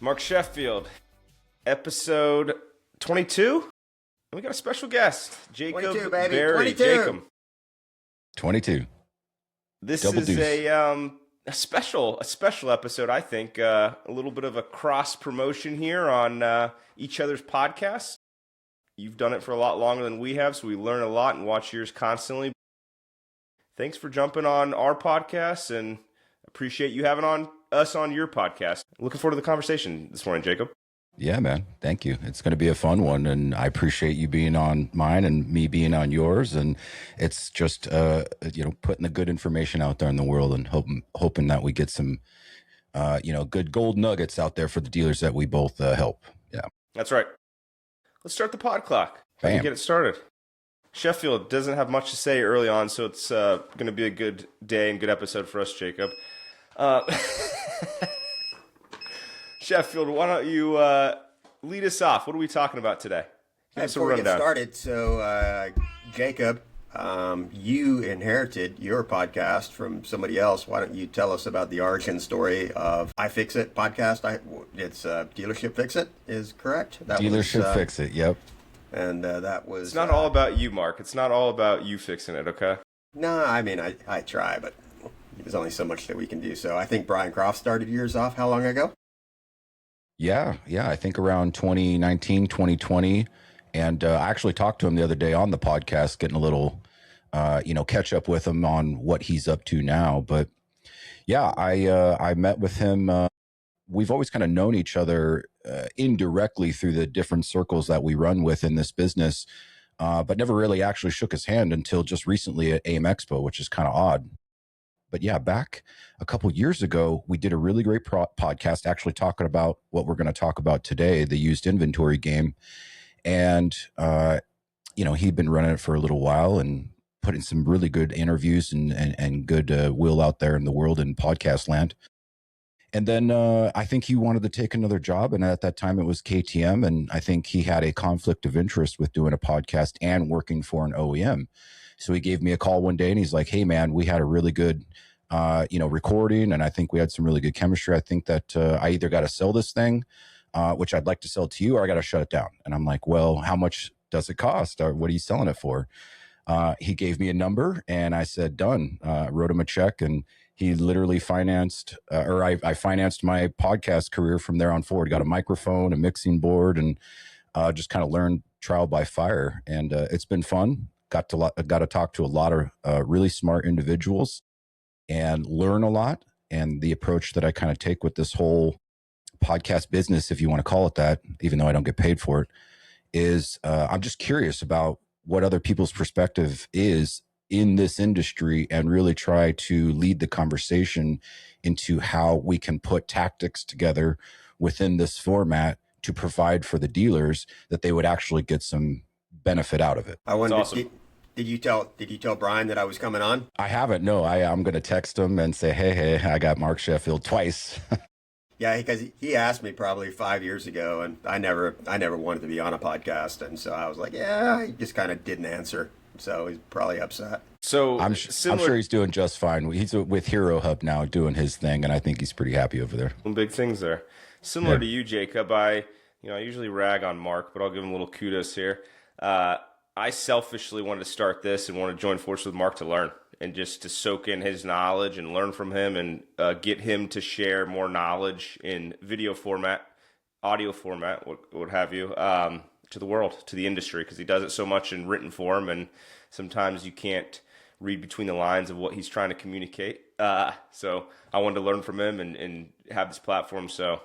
Mark Sheffield, episode 22. We got a special guest, Jacob 22, baby. Berry. 22. Jacob. 22. This Double is deuce. a special episode, I think. A little bit of a cross promotion here on each other's podcasts. You've done it for a lot longer than we have, so we learn a lot and watch yours constantly. Thanks for jumping on our podcast, and appreciate you having us on your podcast. Looking forward to the conversation this morning, Jacob. Yeah, man. Thank you. It's going to be a fun one, and I appreciate you being on mine and me being on yours. And it's just, putting the good information out there in the world and hoping that we get some, good gold nuggets out there for the dealers that we both help. Yeah, that's right. Let's start the pod clock. Bam. Get it started. Sheffield doesn't have much to say early on, so it's going to be a good day and good episode for us, Jacob. Sheffield, why don't you lead us off? What are we talking about today? Give us a Before we get rundown. started, so Jacob, you inherited your podcast from somebody else. Why don't you tell us about the origin story of iFixit podcast? It's Dealership Fix It, is correct? Dealership Fix It, yep. And that was... It's not all about you, Mark. It's not all about you fixing it, okay? No, I mean, I try, but there's only so much that we can do. So I think Brian Croft started yours off how long ago? Yeah. I think around 2019, 2020. And I actually talked to him the other day on the podcast, getting a little, catch up with him on what he's up to now. But yeah, I met with him. We've always kind of known each other indirectly through the different circles that we run with in this business, but never really actually shook his hand until just recently at AIM Expo, which is kind of odd. But yeah, back a couple years ago, we did a really great podcast actually talking about what we're going to talk about today, the used inventory game. And, he'd been running it for a little while and putting some really good interviews and good will out there in the world in podcast land. And then I think he wanted to take another job. And at that time, it was KTM. And I think he had a conflict of interest with doing a podcast and working for an OEM. So he gave me a call one day and he's like, hey, man, we had a really good, recording. And I think we had some really good chemistry. I think that I either got to sell this thing, which I'd like to sell to you, or I got to shut it down. And I'm like, well, how much does it cost? Or what are you selling it for? He gave me a number and I said, done. Wrote him a check and he literally financed, I financed my podcast career from there on forward. Got a microphone, a mixing board, and just kind of learned trial by fire. And it's been fun. Got to talk to a lot of really smart individuals and learn a lot. And the approach that I kind of take with this whole podcast business, if you want to call it that, even though I don't get paid for it, is I'm just curious about what other people's perspective is in this industry and really try to lead the conversation into how we can put tactics together within this format to provide for the dealers that they would actually get some benefit out of it. I wonder, awesome. Did you tell Brian that I was coming on? I haven't. No, I'm going to text him and say, hey, I got Mark Sheffield twice. Yeah, because he asked me probably 5 years ago, and I never wanted to be on a podcast, and so I was like, yeah, he just kind of didn't answer, so he's probably upset. So I'm sure he's doing just fine. He's with Hero Hub now doing his thing, and I think he's pretty happy over there. Some big things there. Similar to you, Jacob, I usually rag on Mark, but I'll give him a little kudos here. I selfishly wanted to start this and want to join forces with Mark to learn and just to soak in his knowledge and learn from him and get him to share more knowledge in video format, audio format, what have you, to the world, to the industry, because he does it so much in written form, and sometimes you can't read between the lines of what he's trying to communicate. So I wanted to learn from him and have this platform. So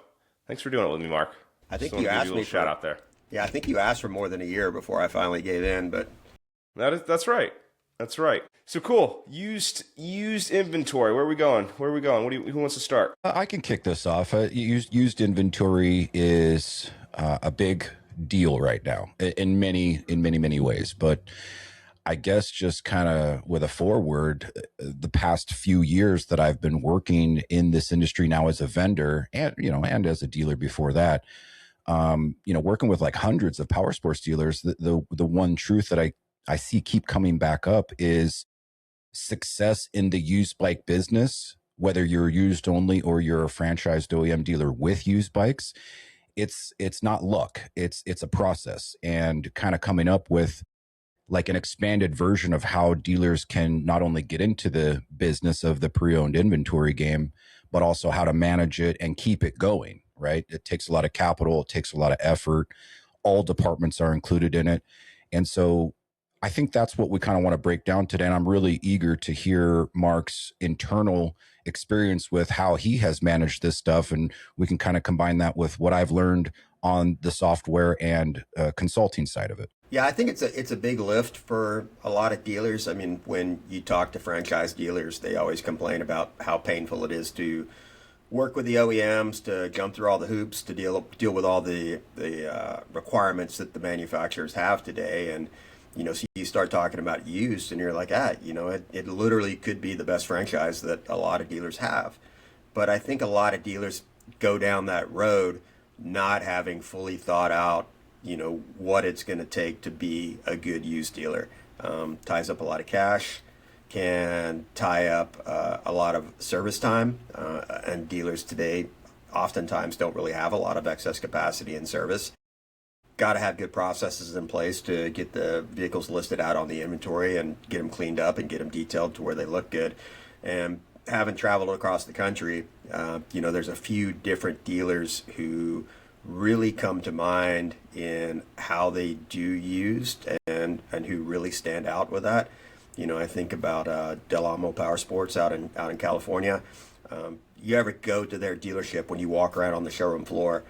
thanks for doing it with me, Mark. I think you asked me a shout out there. Yeah, I think you asked for more than a year before I finally gave in, but that's right. That's right. So cool. Used inventory. Where are we going? Who wants to start? I can kick this off. Used inventory is a big deal right now in many ways, but I guess just kind of with a forward, the past few years that I've been working in this industry now as a vendor and as a dealer before that, working with like hundreds of Powersports dealers, the one truth that I see keep coming back up is success in the used bike business whether you're used only or you're a franchised OEM dealer with used bikes, it's not luck. It's a process, and kind of coming up with like an expanded version of how dealers can not only get into the business of the pre-owned inventory game, but also how to manage it and keep it going, right? It takes a lot of capital, it takes a lot of effort. All departments are included in it. And so I think that's what we kind of want to break down today. And I'm really eager to hear Mark's internal experience with how he has managed this stuff. And we can kind of combine that with what I've learned on the software and consulting side of it. Yeah, I think it's a big lift for a lot of dealers. I mean, when you talk to franchise dealers, they always complain about how painful it is to work with the OEMs, to jump through all the hoops, to deal with all the requirements that the manufacturers have today. And so you start talking about used, and you're like, it literally could be the best franchise that a lot of dealers have. But I think a lot of dealers go down that road not having fully thought out what it's going to take to be a good used dealer. Ties up a lot of cash, can tie up a lot of service time, and dealers today oftentimes don't really have a lot of excess capacity in service. Got to have good processes in place to get the vehicles listed out on the inventory and get them cleaned up and get them detailed to where they look good. And having traveled across the country, there's a few different dealers who really come to mind in how they do used and who really stand out with that. I think about Del Amo Powersports out in California. You ever go to their dealership, when you walk around on the showroom floor,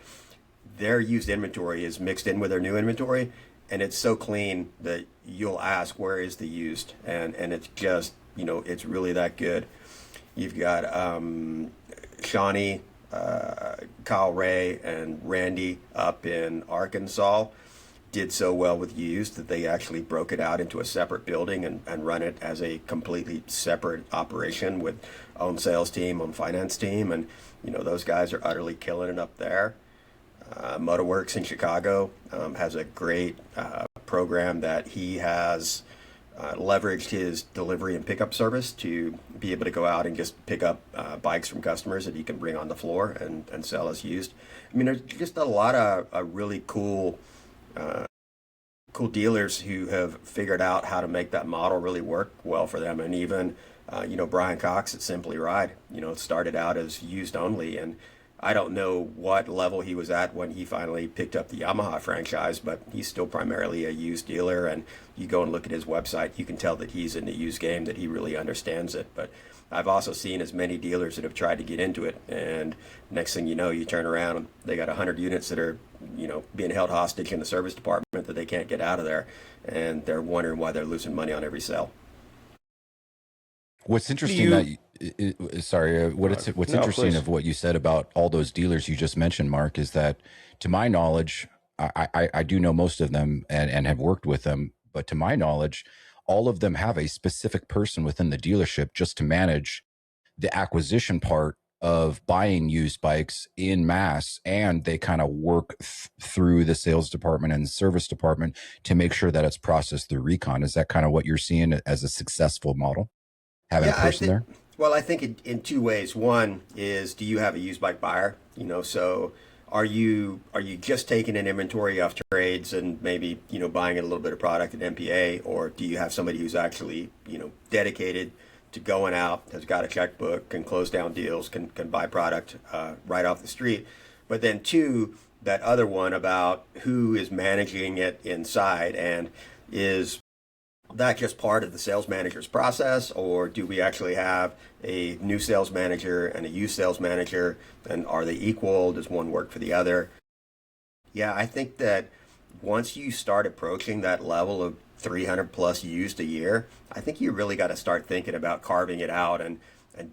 their used inventory is mixed in with their new inventory, and it's so clean that you'll ask, where is the used? And it's just, it's really that good. You've got Shawnee, Kyle Reid, and Randy up in Arkansas did so well with used that they actually broke it out into a separate building and run it as a completely separate operation with own sales team, own finance team. And, those guys are utterly killing it up there. Motorworks in Chicago has a great program that he has leveraged his delivery and pickup service to be able to go out and just pick up bikes from customers that he can bring on the floor and sell as used. I mean, there's just a lot of really cool dealers who have figured out how to make that model really work well for them. And even, Brian Cox at Simply Ride, started out as used only. And I don't know what level he was at when he finally picked up the Yamaha franchise, but he's still primarily a used dealer. And you go and look at his website, you can tell that he's in the used game, that he really understands it. But I've also seen as many dealers that have tried to get into it, and next thing you know, you turn around and they got 100 units that are, being held hostage in the service department that they can't get out of there, and they're wondering why they're losing money on every sale. What's interesting what's interesting of what you said about all those dealers you just mentioned, Mark, is that to my knowledge, I do know most of them and have worked with them, but to my knowledge, all of them have a specific person within the dealership just to manage the acquisition part of buying used bikes in mass, and they kind of work through the sales department and service department to make sure that it's processed through Recon. Is that kind of what you're seeing as a successful model? Having a person there? Well, I think in two ways. One is, do you have a used bike buyer? So are you just taking an inventory off trades and maybe, buying a little bit of product at MPA, or do you have somebody who's actually, dedicated to going out, has got a checkbook, can close down deals, can buy product right off the street? But then two, that other one about who is managing it inside, and is that just part of the sales manager's process, or do we actually have a new sales manager and a used sales manager, and are they equal? Does one work for the other? Yeah, I think that once you start approaching that level of 300 plus used a year, I think you really got to start thinking about carving it out and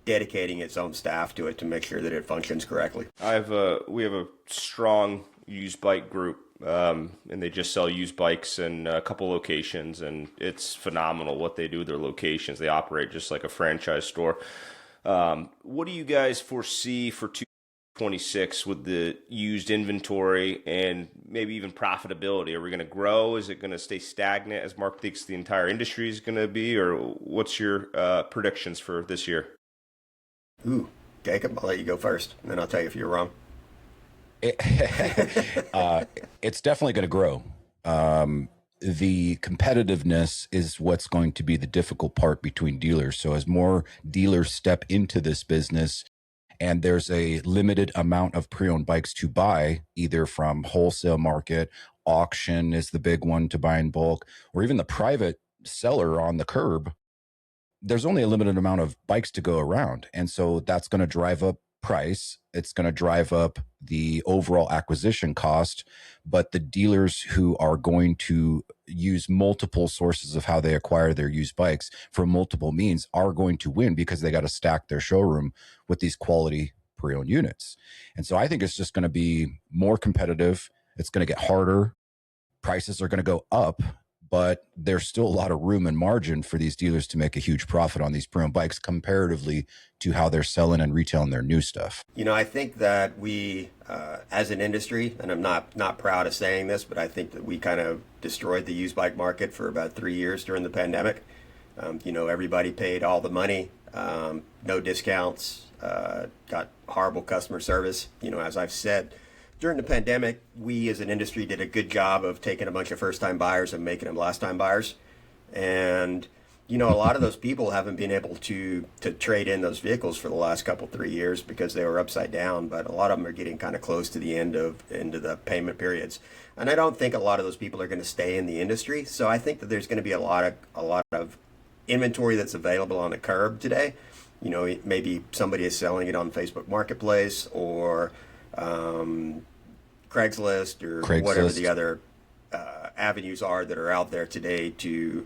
dedicating its own staff to it to make sure that it functions correctly. We have a strong used bike group. And they just sell used bikes in a couple locations, and it's phenomenal what they do with their locations. They operate just like a franchise store. What do you guys foresee for 2026 with the used inventory and maybe even profitability? Are we going to grow? Is it going to stay stagnant as Mark thinks the entire industry is going to be, or what's your predictions for this year? Ooh, Jacob, I'll let you go first, and then I'll tell you if you're wrong. It, it's definitely going to grow. The competitiveness is what's going to be the difficult part between dealers. So as more dealers step into this business, and there's a limited amount of pre-owned bikes to buy, either from wholesale market, auction is the big one to buy in bulk, or even the private seller on the curb, there's only a limited amount of bikes to go around. And so that's going to drive up price. It's going to drive up the overall acquisition cost. But the dealers who are going to use multiple sources of how they acquire their used bikes for multiple means are going to win because they got to stack their showroom with these quality pre-owned units. And so I think it's just going to be more competitive. It's going to get harder. Prices are going to go up, but there's still a lot of room and margin for these dealers to make a huge profit on these pre-owned bikes comparatively to how they're selling and retailing their new stuff. I think that we, as an industry, and I'm not proud of saying this, but I think that we kind of destroyed the used bike market for about 3 years during the pandemic. Everybody paid all the money, no discounts, got horrible customer service. As I've said, during the pandemic, we as an industry did a good job of taking a bunch of first-time buyers and making them last-time buyers. And, a lot of those people haven't been able to trade in those vehicles for the last 3 years because they were upside down. But a lot of them are getting kind of close to the into the payment periods. And I don't think a lot of those people are going to stay in the industry. So I think that there's going to be a lot of inventory that's available on the curb today. Maybe somebody is selling it on Facebook Marketplace or Craigslist or whatever the other avenues are that are out there today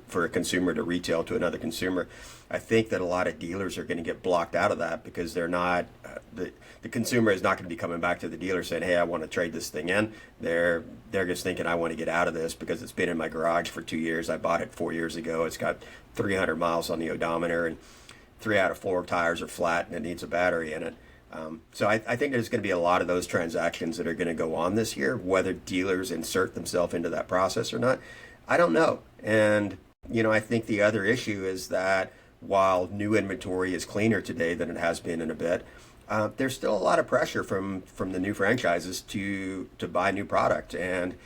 for a consumer to retail to another consumer. I think that a lot of dealers are going to get blocked out of that because they're not the consumer is not going to be coming back to the dealer saying, "Hey, I want to trade this thing in." They're just thinking, "I want to get out of this because it's been in my garage for 2 years. I bought it 4 years ago. It's got 300 miles on the odometer and 3 out of 4 tires are flat and it needs a battery in it." So I think there's going to be a lot of those transactions that are going to go on this year. Whether dealers insert themselves into that process or not, I don't know. And, I think the other issue is that while new inventory is cleaner today than it has been in a bit, there's still a lot of pressure from the new franchises to buy new product. And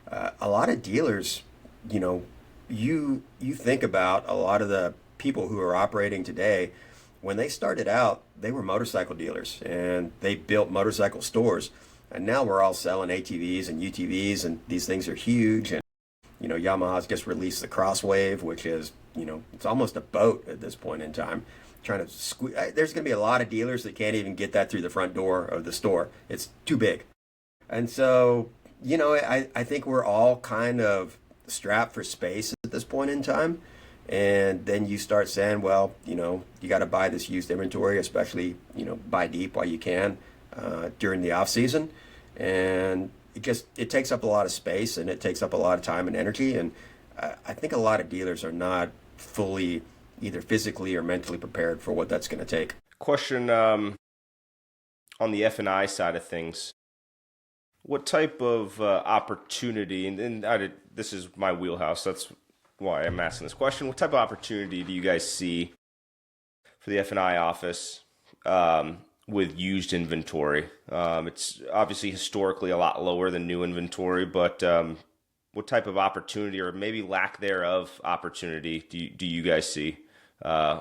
a lot of dealers, you think about a lot of the people who are operating today. When they started out, they were motorcycle dealers and they built motorcycle stores. And now we're all selling ATVs and UTVs, and these things are huge. And, Yamaha's just released the Crosswave, which is, it's almost a boat at this point in time. Trying to there's going to be a lot of dealers that can't even get that through the front door of the store. It's too big. And so, I think we're all kind of strapped for space at this point in time. And then you start saying, well, you got to buy this used inventory, especially, buy deep while you can during the off season. And it takes up a lot of space and it takes up a lot of time and energy. And I think a lot of dealers are not fully either physically or mentally prepared for what that's going to take. Question on the F&I side of things. What type of opportunity, this is my wheelhouse, that's why I'm asking this question. What type of opportunity do you guys see for the F&I office with used inventory? It's obviously historically a lot lower than new inventory, but what type of opportunity or maybe lack thereof opportunity do you guys see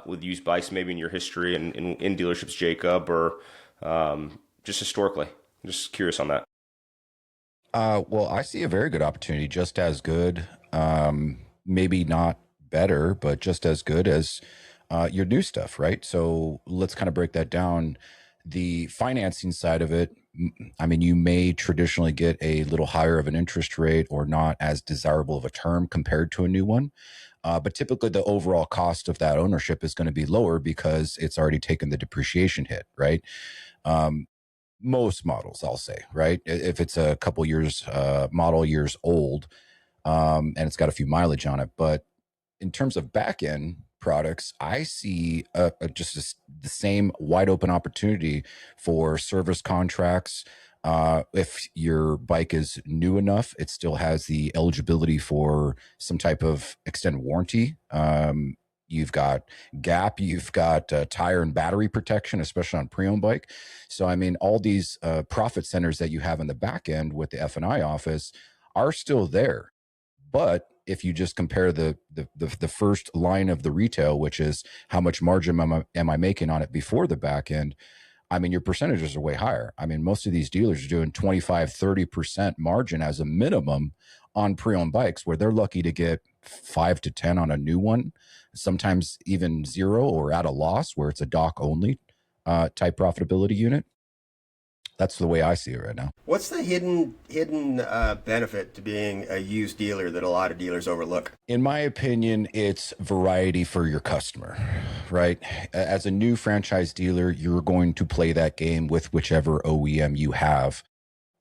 with used bikes, maybe in your history and in dealerships, Jacob, or just historically? I'm just curious on that. Well, I see a very good opportunity, just as good. Maybe not better, but just as good as your new stuff, right? So let's kind of break that down. The financing side of it, I mean, you may traditionally get a little higher of an interest rate or not as desirable of a term compared to a new one. But typically the overall cost of that ownership is going to be lower because it's already taken the depreciation hit, right? Most models, I'll say, right? If it's a couple years, model years old, and it's got a few mileage on it. But in terms of back end products, I see the same wide open opportunity for service contracts. If your bike is new enough, it still has the eligibility for some type of extended warranty. you've got gap, you've got tire and battery protection, especially on pre-owned bike. So, I mean, all these profit centers that you have in the back end with the F&I office are still there. But if you just compare the first line of the retail, which is how much margin am I making on it before the back end, I mean, your percentages are way higher. I mean, most of these dealers are doing 25, 30% margin as a minimum on pre-owned bikes, where they're lucky to get 5 to 10 on a new one, sometimes even 0 or at a loss where it's a dock only type profitability unit. That's the way I see it right now. What's the hidden benefit to being a used dealer that a lot of dealers overlook? In my opinion, it's variety for your customer, right? As a new franchise dealer, you're going to play that game with whichever OEM you have.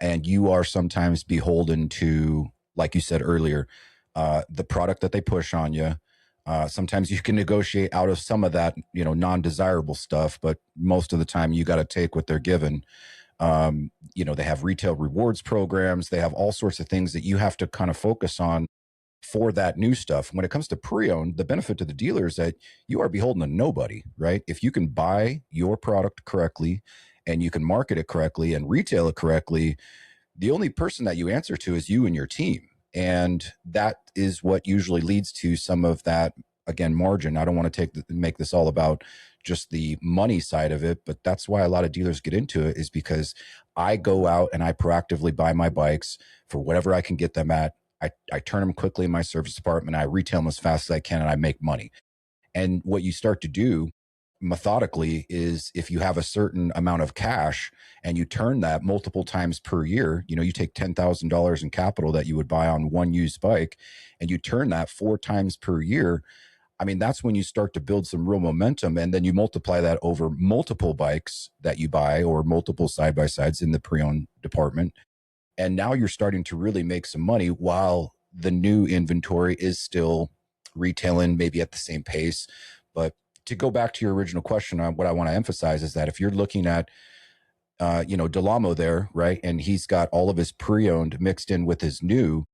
And you are sometimes beholden to, like you said earlier, the product that they push on you. Sometimes you can negotiate out of some of that, non-desirable stuff, but most of the time you got to take what they're given. They have retail rewards programs. They have all sorts of things that you have to kind of focus on for that new stuff. When it comes to pre-owned, the benefit to the dealer is that you are beholden to nobody, right? If you can buy your product correctly and you can market it correctly and retail it correctly, the only person that you answer to is you and your team. And that is what usually leads to some of that, again, margin. I don't want to make this all about just the money side of it, but that's why a lot of dealers get into it, is because I go out and I proactively buy my bikes for whatever I can get them at. I turn them quickly in my service department. I retail them as fast as I can and I make money. And what you start to do methodically is, if you have a certain amount of cash and you turn that multiple times per year, you take $10,000 in capital that you would buy on one used bike and you turn that 4 times per year. I mean, that's when you start to build some real momentum, and then you multiply that over multiple bikes that you buy or multiple side-by-sides in the pre-owned department. And now you're starting to really make some money while the new inventory is still retailing maybe at the same pace. But to go back to your original question, what I want to emphasize is that if you're looking at, Delamo there, right, and he's got all of his pre-owned mixed in with his new,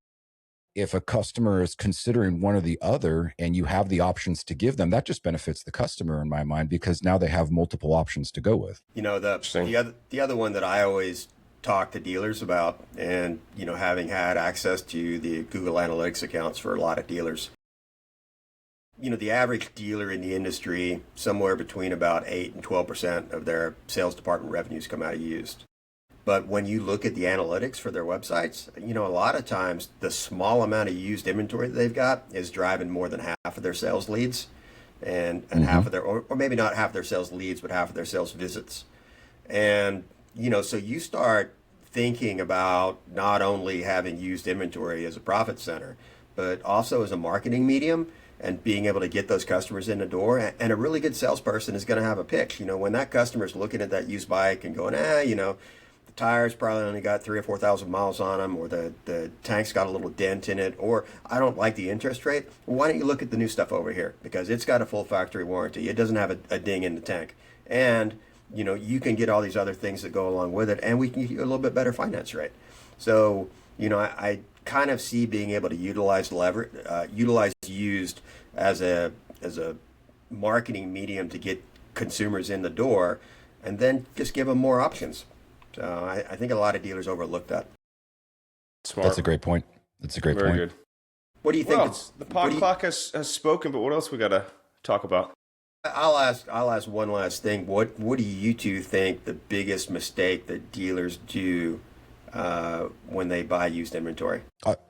if a customer is considering one or the other and you have the options to give them, that just benefits the customer in my mind, because now they have multiple options to go with. The other one that I always talk to dealers about, and having had access to the Google Analytics accounts for a lot of dealers, the average dealer in the industry, somewhere between about 8 and 12% of their sales department revenues come out of used. But when you look at the analytics for their websites, a lot of times the small amount of used inventory that they've got is driving more than half of their sales leads, and half of their, or maybe not half their sales leads, but half of their sales visits. And, so you start thinking about not only having used inventory as a profit center, but also as a marketing medium, and being able to get those customers in the door. And a really good salesperson is going to have a pitch. When that customer is looking at that used bike and going, the tires probably only got 3,000 or 4,000 miles on them, or the tank's got a little dent in it, or I don't like the interest rate. Well, why don't you look at the new stuff over here? Because it's got a full factory warranty. It doesn't have a ding in the tank. And, you can get all these other things that go along with it, and we can get you a little bit better finance rate. So, I kind of see being able to utilize used as a marketing medium to get consumers in the door, and then just give them more options. So I think a lot of dealers overlook that. Smart. That's a great point. Very good. What do you think? Well, the pod clock has spoken, but what else we got to talk about? I'll ask one last thing. What do you two think the biggest mistake that dealers do when they buy used inventory?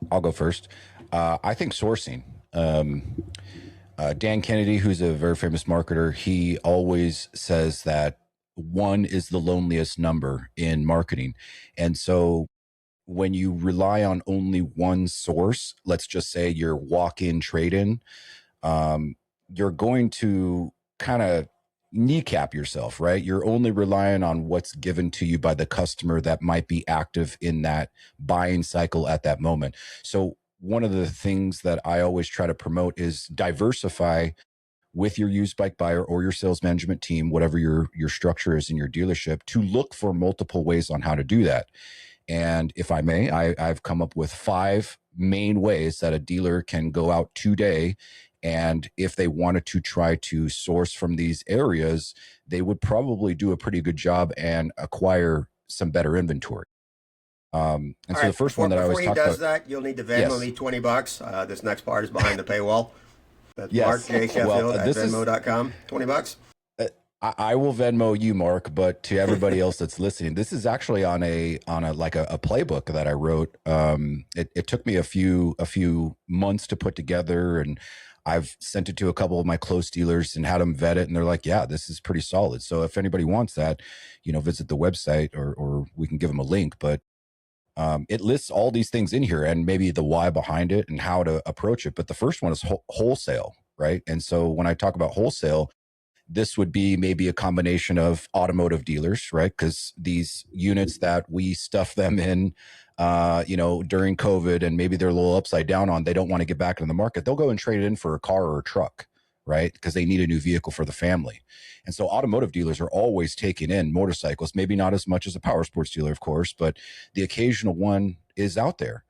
I'll go first. I think sourcing. Dan Kennedy, who's a very famous marketer, he always says that 1 is the loneliest number in marketing. And so when you rely on only one source, let's just say your walk-in trade-in, you're going to kind of kneecap yourself, right? You're only relying on what's given to you by the customer that might be active in that buying cycle at that moment. So one of the things that I always try to promote is diversify with your used bike buyer or your sales management team, whatever your structure is in your dealership, to look for multiple ways on how to do that. And if I may, I've come up with 5 main ways that a dealer can go out today And if they wanted to try to source from these areas, they would probably do a pretty good job and acquire some better inventory. And All so the right, first one that I before always he talk does about, that, you'll need to Venmo yes, me $20. This next part is behind the paywall. That's Mark yes. J. Well, Sheffield at this is, Venmo.com. $20. I will Venmo you, Mark, but to everybody else that's listening, this is actually on a like a playbook that I wrote. It took me a few months to put together, and I've sent it to a couple of my close dealers and had them vet it, and they're like, "Yeah, this is pretty solid." So if anybody wants that, visit the website, or we can give them a link. But it lists all these things in here, and maybe the why behind it and how to approach it. But the first one is wholesale, right? And so when I talk about wholesale, this would be maybe a combination of automotive dealers, right? Because these units that we stuff them in, during COVID, and maybe they're a little upside down on, they don't want to get back in the market. They'll go and trade it in for a car or a truck, right? Because they need a new vehicle for the family. And so automotive dealers are always taking in motorcycles, maybe not as much as a power sports dealer, of course, but the occasional one is out there.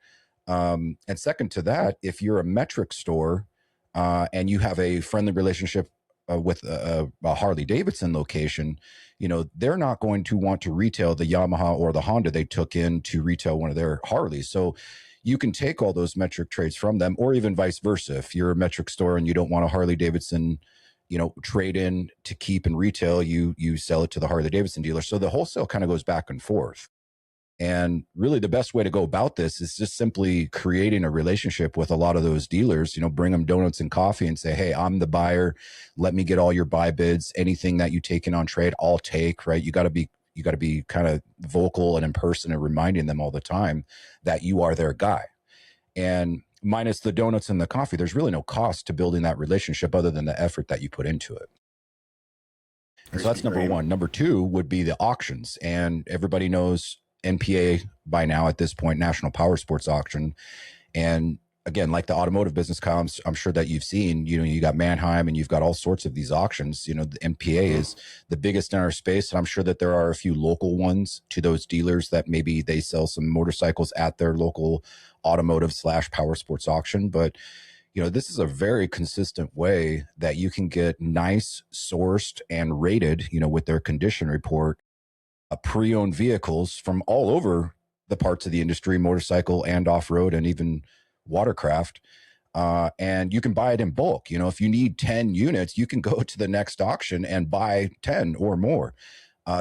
And second to that, if you're a metric store and you have a friendly relationship with a Harley-Davidson location, they're not going to want to retail the Yamaha or the Honda they took in to retail one of their Harleys. So you can take all those metric trades from them, or even vice versa. If you're a metric store and you don't want a Harley-Davidson, trade in to keep and retail, you sell it to the Harley-Davidson dealer. So the wholesale kind of goes back and forth. And really the best way to go about this is just simply creating a relationship with a lot of those dealers, bring them donuts and coffee and say, "Hey, I'm the buyer. Let me get all your buy bids. Anything that you take in on trade, I'll take," right? You got to be kind of vocal and in person and reminding them all the time that you are their guy. And minus the donuts and the coffee, there's really no cost to building that relationship other than the effort that you put into it. And so that's number one. Number two would be the auctions. And everybody knows NPA by now at this point, National Powersports Auction. And again, like the automotive business, Kyle, I'm sure that you've seen, you got Manheim and you've got all sorts of these auctions. The NPA is the biggest in our space. And I'm sure that there are a few local ones to those dealers that maybe they sell some motorcycles at their local automotive / powersports auction. But this is a very consistent way that you can get nice, sourced, and rated, with their condition report, pre-owned vehicles from all over the parts of the industry, motorcycle and off-road and even watercraft. And you can buy it in bulk. If you need 10 units, you can go to the next auction and buy 10 or more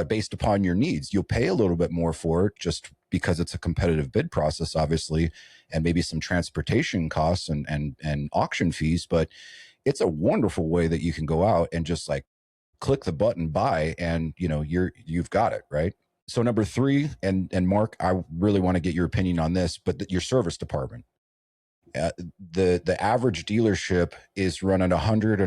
based upon your needs. You'll pay a little bit more for it just because it's a competitive bid process, obviously, and maybe some transportation costs and auction fees. But it's a wonderful way that you can go out and just like click the button buy, and you've got it, right? So number three, and Mark, I really want to get your opinion on this, but your service department. The average dealership is running 100 to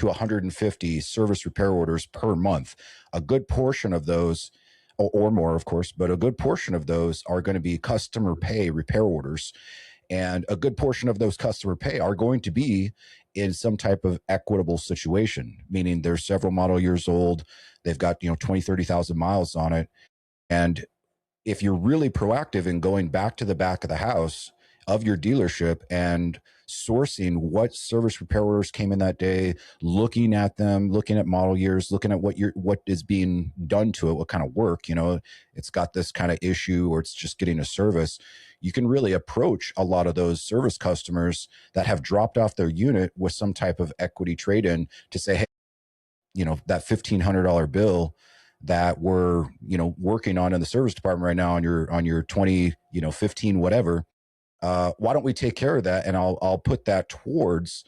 150 service repair orders per month. A good portion of those, or more, of course, but a good portion of those are going to be customer pay repair orders. And a good portion of those customer pay are going to be in some type of equitable situation, meaning they're several model years old. They've got, 20, 30,000 miles on it. And if you're really proactive in going back to the back of the house of your dealership and sourcing what service repair orders came in that day, looking at them, looking at model years, looking at what is being done to it, what kind of work, it's got this kind of issue, or it's just getting a service. You can really approach a lot of those service customers that have dropped off their unit with some type of equity trade-in to say, "Hey, that $1,500 bill that we're, working on in the service department right now on your 2015, whatever, why don't we take care of that? And I'll put that towards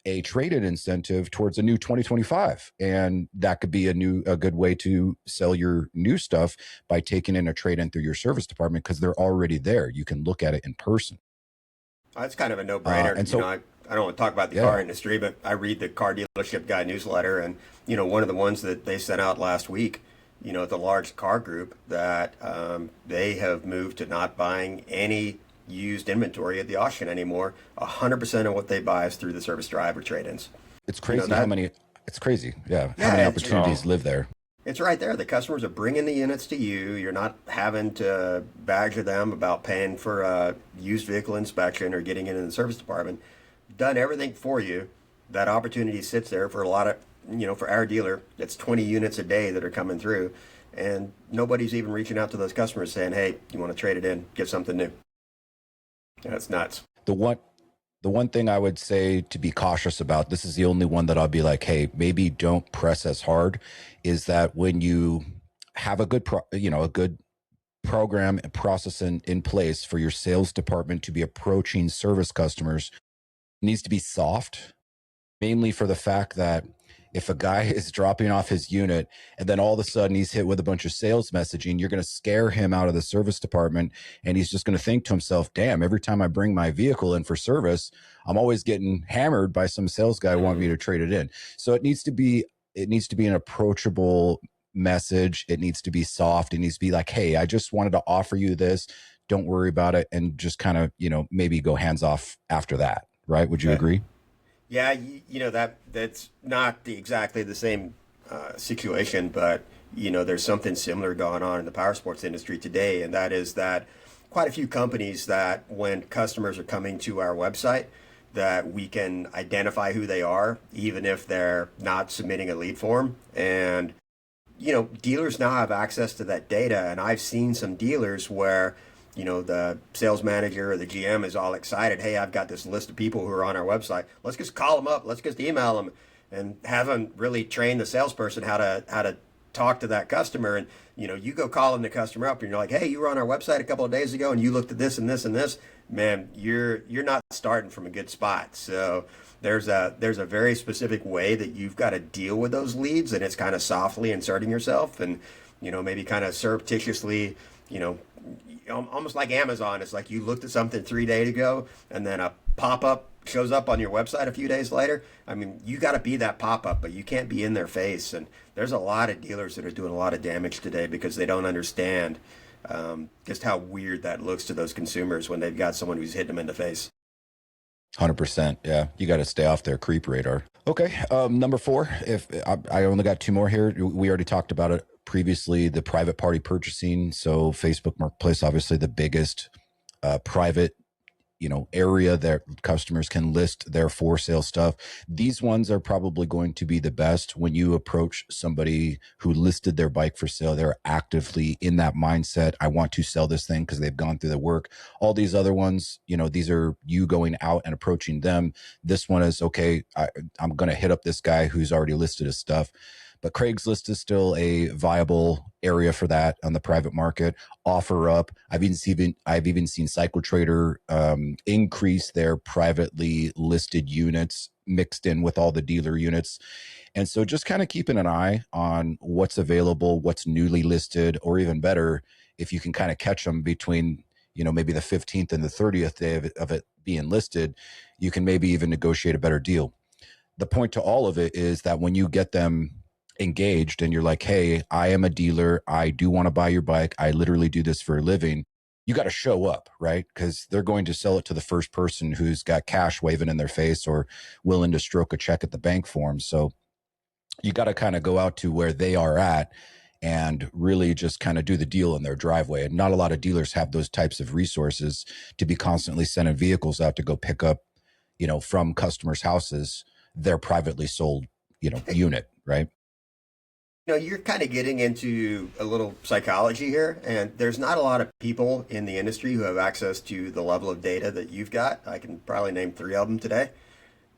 a trade-in incentive towards a new 2025. And that could be a good way to sell your new stuff by taking in a trade-in through your service department, because they're already there. You can look at it in person. That's kind of a no-brainer. And so, I don't want to talk about the car industry, but I read the Car Dealership Guy newsletter, and one of the ones that they sent out last week, the large car group, that they have moved to not buying any used inventory at the auction anymore. 100% of what they buy is through the service drive or trade-ins. It's crazy how many opportunities live there. It's right there. The customers are bringing the units to you. You're not having to badger them about paying for a used vehicle inspection or getting it in the service department. done everything for you. That opportunity sits there for a lot of, for our dealer, it's 20 units a day that are coming through. And nobody's even reaching out to those customers saying, hey, you want to trade it in, get something new. That's nuts. The one thing I would say to be cautious about, this is the only one that I'll be like, hey, maybe don't press as hard, is that when you have a good a good program and process in place for your sales department to be approaching service customers, it needs to be soft, mainly for the fact that if a guy is dropping off his unit and then all of a sudden he's hit with a bunch of sales messaging, you're going to scare him out of the service department. And he's just going to think to himself, damn, every time I bring my vehicle in for service, I'm always getting hammered by some sales guy wanting me to trade it in. So it needs to be an approachable message. It needs to be soft. It needs to be like, hey, I just wanted to offer you this. Don't worry about it. And just kind of, maybe go hands off after that. Right. Would you Okay. agree? Yeah, that's not exactly the same situation, but there's something similar going on in the power sports industry today, and that is that quite a few companies that when customers are coming to our website, that we can identify who they are, even if they're not submitting a lead form, and dealers now have access to that data, and I've seen some dealers where, the sales manager or the GM is all excited. Hey, I've got this list of people who are on our website. Let's just call them up. Let's just email them, and haven't really trained the salesperson how to talk to that customer. And you go calling the customer up, and you're like, hey, you were on our website a couple of days ago, and you looked at this and this and this. Man, you're not starting from a good spot. So there's a very specific way that you've got to deal with those leads, and it's kind of softly inserting yourself, and maybe kind of surreptitiously, almost like Amazon. It's like you looked at something 3 days ago, and then a pop-up shows up on your website a few days later. I mean, you got to be that pop-up, but you can't be in their face. And there's a lot of dealers that are doing a lot of damage today because they don't understand just how weird that looks to those consumers when they've got someone who's hitting them in the face. 100%. Yeah. You got to stay off their creep radar. Okay. Number 4, if I only got 2 more here, we already talked about it previously, the private party purchasing. So Facebook Marketplace, obviously the biggest private area that customers can list their for sale stuff. These ones are probably going to be the best when you approach somebody who listed their bike for sale. They're actively in that mindset. I want to sell this thing because they've gone through the work. All these other ones, these are you going out and approaching them. This one is, okay, I'm going to hit up this guy who's already listed his stuff. But Craigslist is still a viable area for that on the private market. OfferUp. I've even seen Cycle Trader increase their privately listed units mixed in with all the dealer units. And so just kind of keeping an eye on what's available, what's newly listed, or even better, if you can kind of catch them between, maybe the 15th and the 30th day of it being listed, you can maybe even negotiate a better deal. The point to all of it is that when you get them engaged and you're like, hey, I am a dealer, I do want to buy your bike, I literally do this for a living, you got to show up, right? Because they're going to sell it to the first person who's got cash waving in their face or willing to stroke a check at the bank for them. So you got to kind of go out to where they are at and really just kind of do the deal in their driveway. And not a lot of dealers have those types of resources to be constantly sending vehicles out to go pick up, from customers' houses, their privately sold, unit, right? You're kind of getting into a little psychology here, and there's not a lot of people in the industry who have access to the level of data that you've got. I can probably name 3 of them today.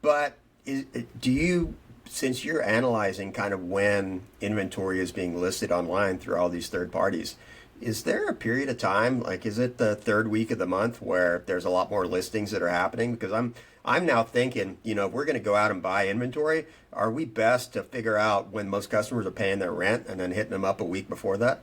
But do you, since you're analyzing kind of when inventory is being listed online through all these third parties, is there a period of time, like is it the 3rd week of the month where there's a lot more listings that are happening? Because I'm now thinking, if we're going to go out and buy inventory, are we best to figure out when most customers are paying their rent and then hitting them up a week before that?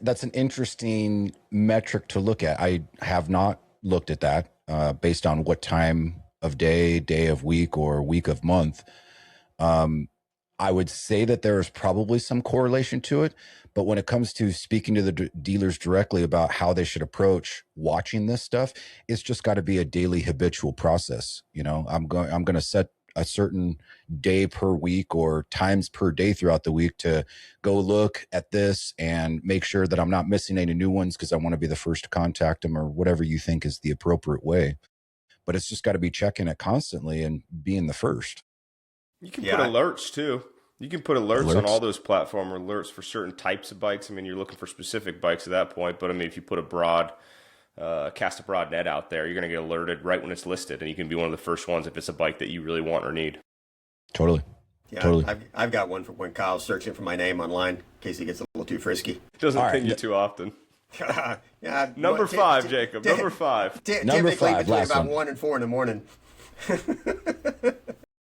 That's an interesting metric to look at. I have not looked at that based on what time of day of week, or week of month. I would say that there is probably some correlation to it, but when it comes to speaking to the dealers directly about how they should approach watching this stuff, it's just got to be a daily habitual process. I'm going to set a certain day per week or times per day throughout the week to go look at this and make sure that I'm not missing any new ones because I want to be the first to contact them, or whatever you think is the appropriate way. but it's just got to be checking it constantly and being the first. You can put alerts too. You can put alerts on all those platform alerts for certain types of bikes. I mean, you're looking for specific bikes at that point, but I mean, if you put cast a broad net out there, you're going to get alerted right when it's listed, and you can be one of the first ones if it's a bike that you really want or need. Totally. Yeah, totally. I've got one for when Kyle's searching for my name online in case he gets a little too frisky. Doesn't ping you too often. Yeah. Number 5, Jacob. Number 5. Number Typically 5, between last about one. 1 and 4 in the morning.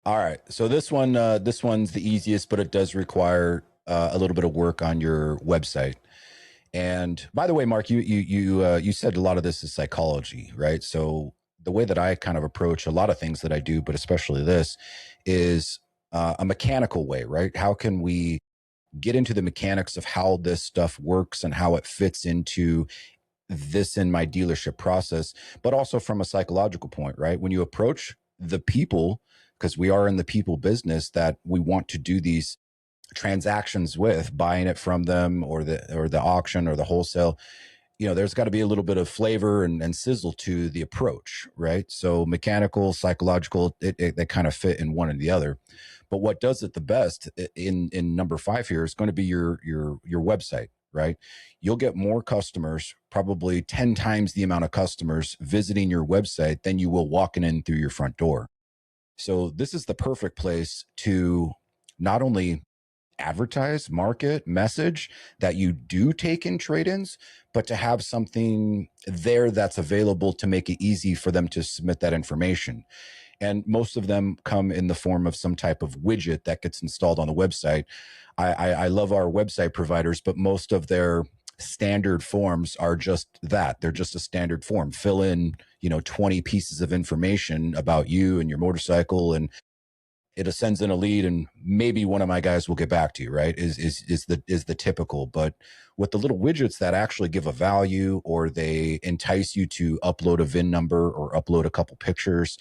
All right. So this one's the easiest, but it does require a little bit of work on your website. And by the way, Mark, you said a lot of this is psychology, right? So the way that I kind of approach a lot of things that I do, but especially this, is a mechanical way, right? How can we get into the mechanics of how this stuff works and how it fits into this in my dealership process, but also from a psychological point, right? When you approach the people, because we are in the people business that we want to do these transactions with, buying it from them or the auction or the wholesale, there's got to be a little bit of flavor and sizzle to the approach, right? So mechanical, psychological, they kind of fit in one and the other. But what does it the best in number 5 here is going to be your website, right? You'll get more customers, probably 10 times the amount of customers visiting your website than you will walking in through your front door. So this is the perfect place to not only advertise, market, message that you do take in trade-ins, but to have something there that's available to make it easy for them to submit that information. And most of them come in the form of some type of widget that gets installed on the website. I love our website providers, but most of their standard forms are just that. They're just a standard form. Fill in, 20 pieces of information about you and your motorcycle, and it sends in a lead, and maybe one of my guys will get back to you, right? Is the typical. But with the little widgets that actually give a value, or they entice you to upload a VIN number or upload a couple pictures,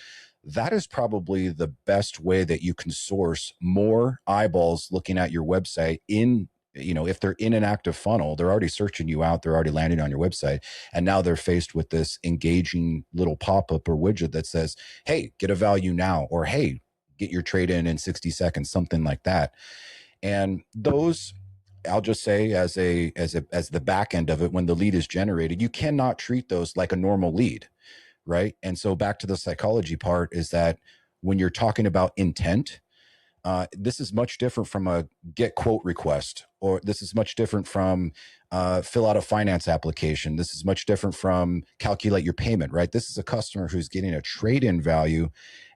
that is probably the best way that you can source more eyeballs looking at your website. If they're in an active funnel, they're already searching you out, they're already landing on your website, and now they're faced with this engaging little pop-up or widget that says, hey, get a value now, or hey, get your trade in 60 seconds, something like that. And those, I'll just say as the back end of it, when the lead is generated, you cannot treat those like a normal lead, right? And so back to the psychology part is that when you're talking about intent, this is much different from a get quote request, or this is much different from fill out a finance application. This is much different from calculate your payment, right? This is a customer who's getting a trade-in value.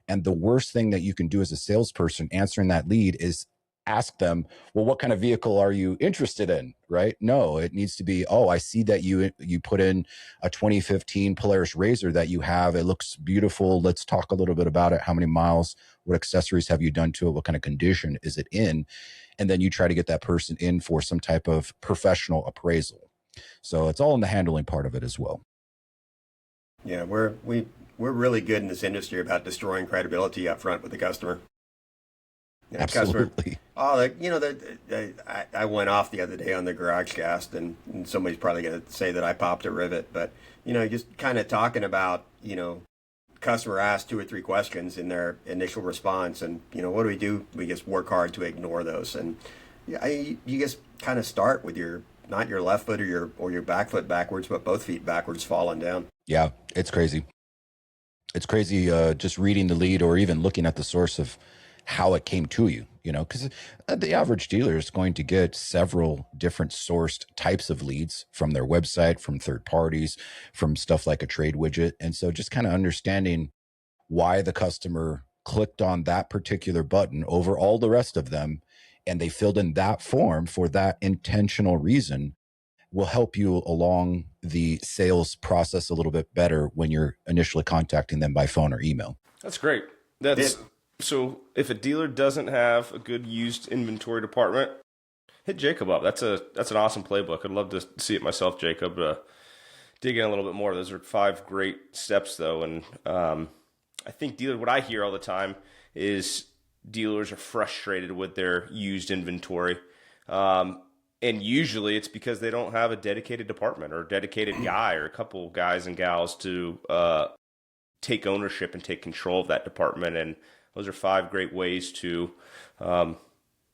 And the worst thing that you can do as a salesperson answering that lead is ask them, well, what kind of vehicle are you interested in, right? No, it needs to be, oh, I see that you put in a 2015 Polaris RZR that you have. It looks beautiful. Let's talk a little bit about it. How many miles? What accessories have you done to it? What kind of condition is it in? And then you try to get that person in for some type of professional appraisal. So it's all in the handling part of it as well. Yeah, we're really good in this industry about destroying credibility up front with the customer. Absolutely. I went off the other day on the garage cast, and somebody's probably going to say that I popped a rivet, but just kind of talking about customer asked 2 or 3 questions in their initial response, and what do? We just work hard to ignore those, and you just kind of start with not your left foot or your back foot backwards, but both feet backwards, falling down. Yeah, it's crazy. It's crazy just reading the lead or even looking at the source of how it came to you, because the average dealer is going to get several different sourced types of leads from their website, from third parties, from stuff like a trade widget. And so just kind of understanding why the customer clicked on that particular button over all the rest of them, and they filled in that form for that intentional reason, will help you along the sales process a little bit better when you're initially contacting them by phone or email. That's great. So if a dealer doesn't have a good used inventory department, hit Jacob up. That's an awesome playbook. I'd love to see it myself, Jacob. Dig in a little bit more. Those are 5 great steps, though. And I think what I hear all the time is dealers are frustrated with their used inventory. And usually it's because they don't have a dedicated department or a dedicated guy or a couple guys and gals to take ownership and take control of that department. And those are 5 great ways to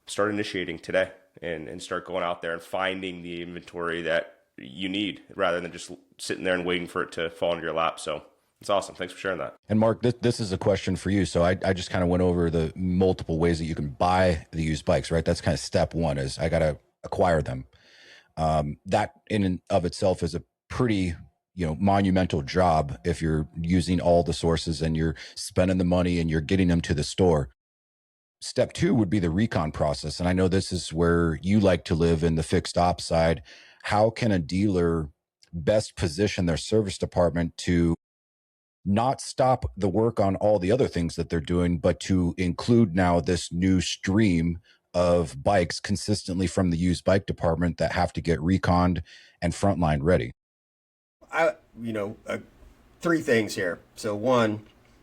start initiating today and start going out there and finding the inventory that you need rather than just sitting there and waiting for it to fall into your lap. So it's awesome. Thanks for sharing that. And Mark, this is a question for you. So I just kind of went over the multiple ways that you can buy the used bikes, right? That's kind of step one, is I got to acquire them. That in and of itself is a pretty, monumental job if you're using all the sources and you're spending the money and you're getting them to the store. Step two would be the recon process. And I know this is where you like to live, in the fixed ops side. How can a dealer best position their service department to not stop the work on all the other things that they're doing, but to include now this new stream of bikes consistently from the used bike department that have to get reconned and frontline ready? 3 things here. So one,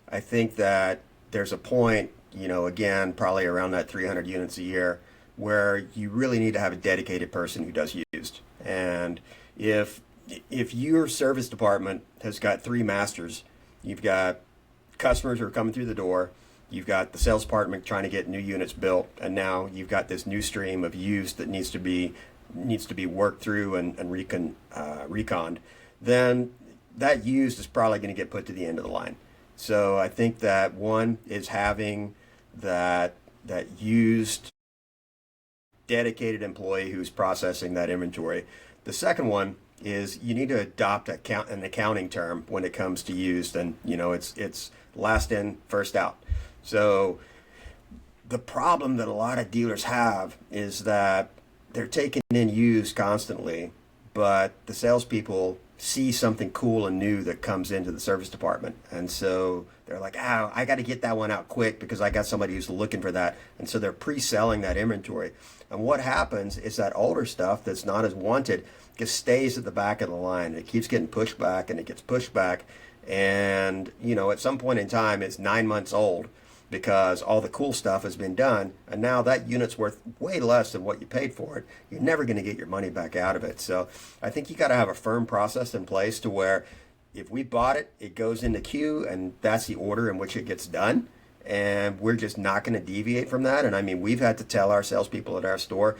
I think that there's a point, again, probably around that 300 units a year, where you really need to have a dedicated person who does used. And if your service department has got 3 masters, you've got customers who are coming through the door, you've got the sales department trying to get new units built, and now you've got this new stream of used that needs to be worked through and reconned, then that used is probably going to get put to the end of the line. So I think that one is having that used dedicated employee who's processing that inventory. The second one is you need to adopt an accounting term when it comes to used, and it's last in, first out. So the problem that a lot of dealers have is that they're taking in used constantly, but the salespeople see something cool and new that comes into the service department, and so they're like, I got to get that one out quick because I got somebody who's looking for that, and so they're pre-selling that inventory. And what happens is that older stuff that's not as wanted just stays at the back of the line. It keeps getting pushed back and it gets pushed back, and at some point in time it's 9 months old because all the cool stuff has been done, and now that unit's worth way less than what you paid for it. You're never going to get your money back out of it. So I think you got to have a firm process in place to where if we bought it, it goes into queue, and that's the order in which it gets done, and we're just not going to deviate from that. And I mean, we've had to tell our salespeople at our store,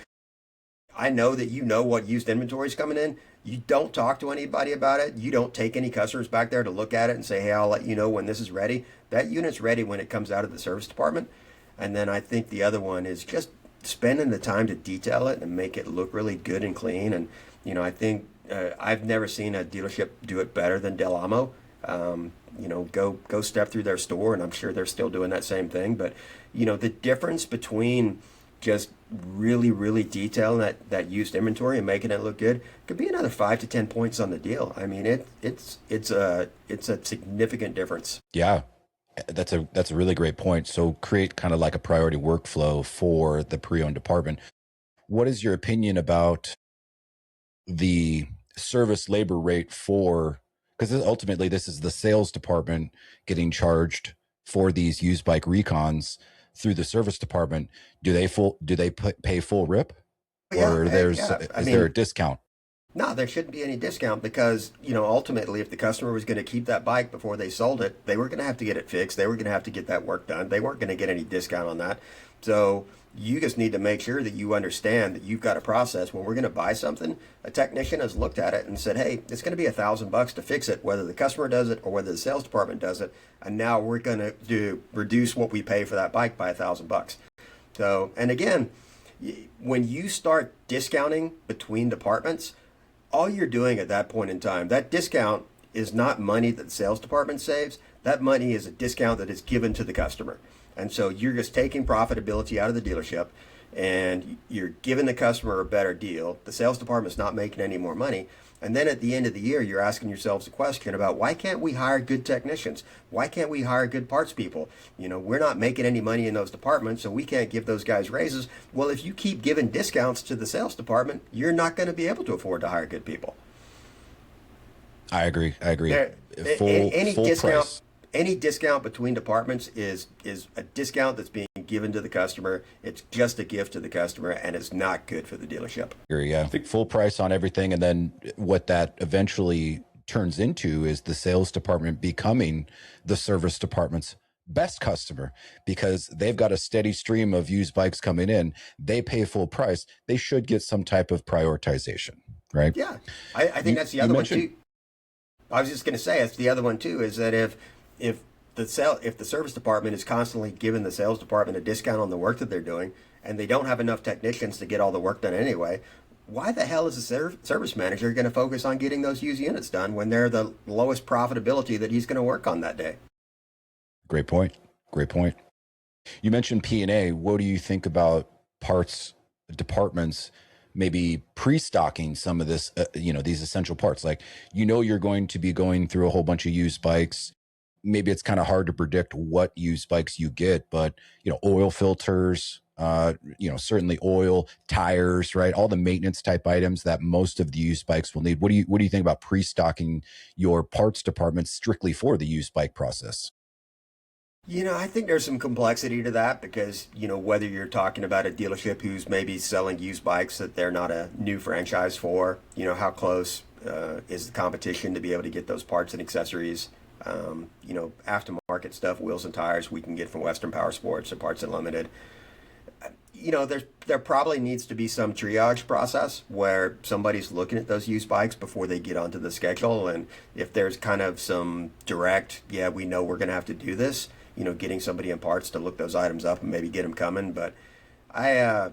I know that what used inventory is coming in. You don't talk to anybody about it. You don't take any customers back there to look at it and say, hey, I'll let you know when this is ready. That unit's ready when it comes out of the service department. And then I think the other one is just spending the time to detail it and make it look really good and clean. And, I think I've never seen a dealership do it better than Del Amo. Go step through their store, and I'm sure they're still doing that same thing. But, the difference between just really, really detailing that used inventory and making it look good could be another 5 to 10 points on the deal. I mean, it's a significant difference. Yeah, that's a really great point. So create kind of like a priority workflow for the pre-owned department. What is your opinion about the service labor rate because ultimately this is the sales department getting charged for these used bike recons through the service department? Do they pay full rip, or is there a discount? No, there shouldn't be any discount because, ultimately if the customer was going to keep that bike before they sold it, they were going to have to get it fixed. They were going to have to get that work done. They weren't going to get any discount on that. So you just need to make sure that you understand that you've got a process. When we're going to buy something, a technician has looked at it and said, hey, it's going to be $1,000 to fix it, whether the customer does it or whether the sales department does it. And now we're going to reduce what we pay for that bike by $1,000. So, and again, when you start discounting between departments, all you're doing at that point in time, that discount is not money that the sales department saves. That money is a discount that is given to the customer. And so you're just taking profitability out of the dealership, and you're giving the customer a better deal. The sales department's not making any more money. And then at the end of the year, you're asking yourselves a question about, why can't we hire good technicians? Why can't we hire good parts people? We're not making any money in those departments, so we can't give those guys raises. Well, if you keep giving discounts to the sales department, you're not going to be able to afford to hire good people. I agree. Any full discount price. Any discount between departments is a discount that's being given to the customer. It's just a gift to the customer, and it's not good for the dealership. Yeah, full price on everything, and then what that eventually turns into is the sales department becoming the service department's best customer, because they've got a steady stream of used bikes coming in. They pay full price. They should get some type of prioritization, right? Yeah, I think that's the other one too. I was just going to say it's the other one too, is that if the service department is constantly giving the sales department a discount on the work that they're doing, and they don't have enough technicians to get all the work done anyway, why the hell is the service manager going to focus on getting those used units done when they're the lowest profitability that he's going to work on that day? Great point. Great point. You mentioned P&A. What do you think about parts departments maybe pre-stocking some of this, these essential parts? Like, you're going to be going through a whole bunch of used bikes. Maybe it's kind of hard to predict what used bikes you get, but, oil filters, certainly oil, tires, right? All the maintenance type items that most of the used bikes will need. What do you think about pre-stocking your parts department strictly for the used bike process? I think there's some complexity to that because, whether you're talking about a dealership who's maybe selling used bikes that they're not a new franchise for, how close is the competition to be able to get those parts and accessories? Aftermarket stuff, wheels and tires, we can get from Western Powersports or Parts Unlimited. There probably needs to be some triage process where somebody's looking at those used bikes before they get onto the schedule. And if there's kind of some direct, we know we're going to have to do this, getting somebody in parts to look those items up and maybe get them coming. But I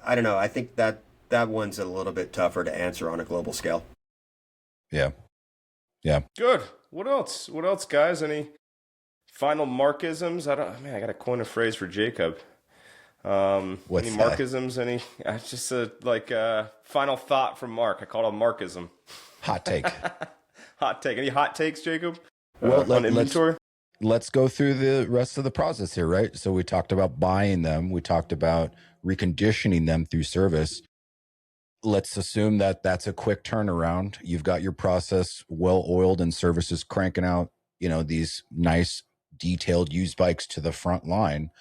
don't know. I think that one's a little bit tougher to answer on a global scale. Yeah. Good. What else, guys? Any final Markisms? I got to coin a phrase for Jacob. What's any that? Markisms? Just a final thought from Mark. I call it a Markism. Hot take. Hot take. Any hot takes, Jacob? Well, on inventory? Let's go through the rest of the process here, right? So we talked about buying them. We talked about reconditioning them through service. Let's assume that that's a quick turnaround. You've got your process well oiled and services cranking out, these nice detailed used bikes to the front line.